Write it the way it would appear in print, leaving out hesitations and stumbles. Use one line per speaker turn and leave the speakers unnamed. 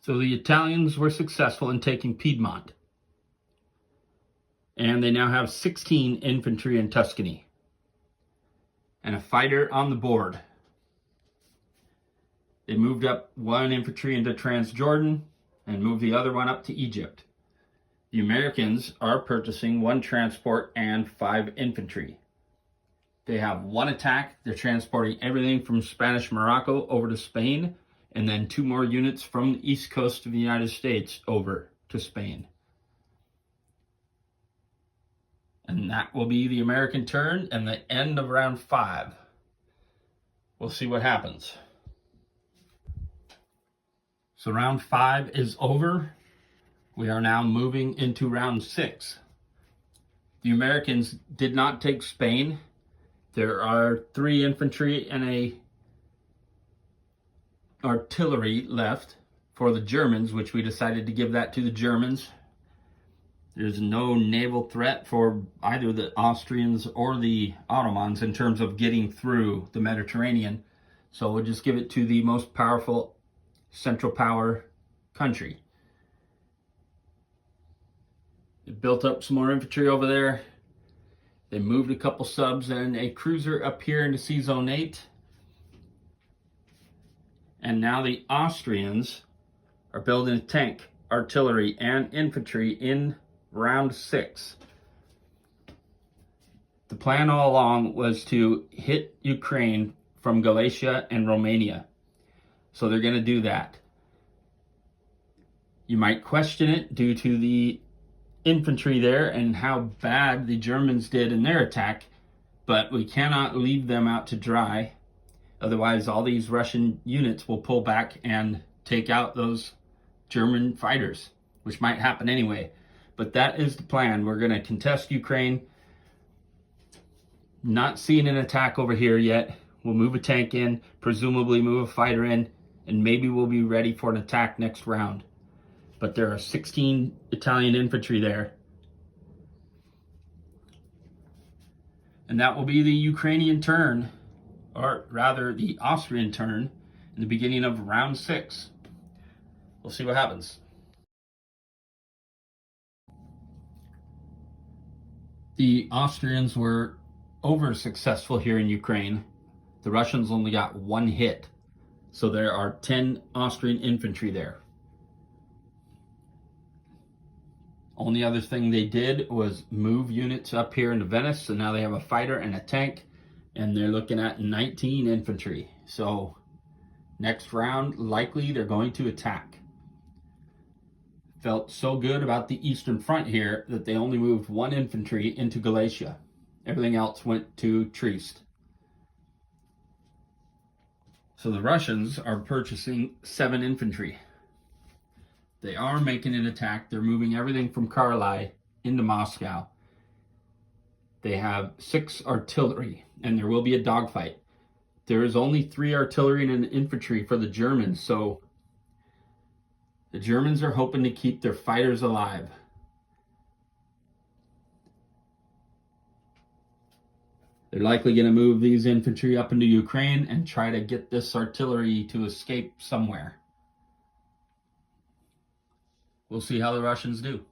So the Italians were successful in taking Piedmont. And they now have 16 infantry in Tuscany. And a fighter on the board. They moved up one infantry into Transjordan and moved the other one up to Egypt. The Americans are purchasing one transport and 5 infantry. They have one attack. They're transporting everything from Spanish Morocco over to Spain, and then 2 more units from the east coast of the United States over to Spain. And that will be the American turn and the end of round 5. We'll see what happens. So round 5 is over. We are now moving into round 6. The Americans did not take Spain. There are 3 infantry and a artillery left for the Germans, which we decided to give that to the Germans. There's no naval threat for either the Austrians or the Ottomans in terms of getting through the Mediterranean. So we'll just give it to the most powerful Central Power country. They built up some more infantry over there. They moved a couple subs and a cruiser up here into Sea Zone 8. And now the Austrians are building a tank, artillery, and infantry in round 6. The plan all along was to hit Ukraine from Galicia and Romania. So they're going to do that. You might question it due to the infantry there and how bad the Germans did in their attack, but we cannot leave them out to dry. Otherwise, all these Russian units will pull back and take out those German fighters, which might happen anyway. But that is the plan. We're going to contest Ukraine. Not seeing an attack over here yet. We'll move a tank in, presumably move a fighter in, and maybe we'll be ready for an attack next round. But there are 16 Italian infantry there. And that will be the Ukrainian turn, or rather the Austrian turn, in the beginning of round 6. We'll see what happens. The Austrians were over successful here in Ukraine. The Russians only got 1 hit. So there are 10 Austrian infantry there. Only other thing they did was move units up here into Venice. So now they have a fighter and a tank. And they're looking at 19 infantry. So next round, likely they're going to attack. Felt so good about the Eastern Front here that they only moved 1 infantry into Galicia. Everything else went to Trieste. So the Russians are purchasing 7 infantry. They are making an attack. They're moving everything from Karlai into Moscow. They have 6 artillery, and there will be a dogfight. There is only 3 artillery and an infantry for the Germans, so the Germans are hoping to keep their fighters alive. They're likely going to move these infantry up into Ukraine and try to get this artillery to escape somewhere. We'll see how the Russians do.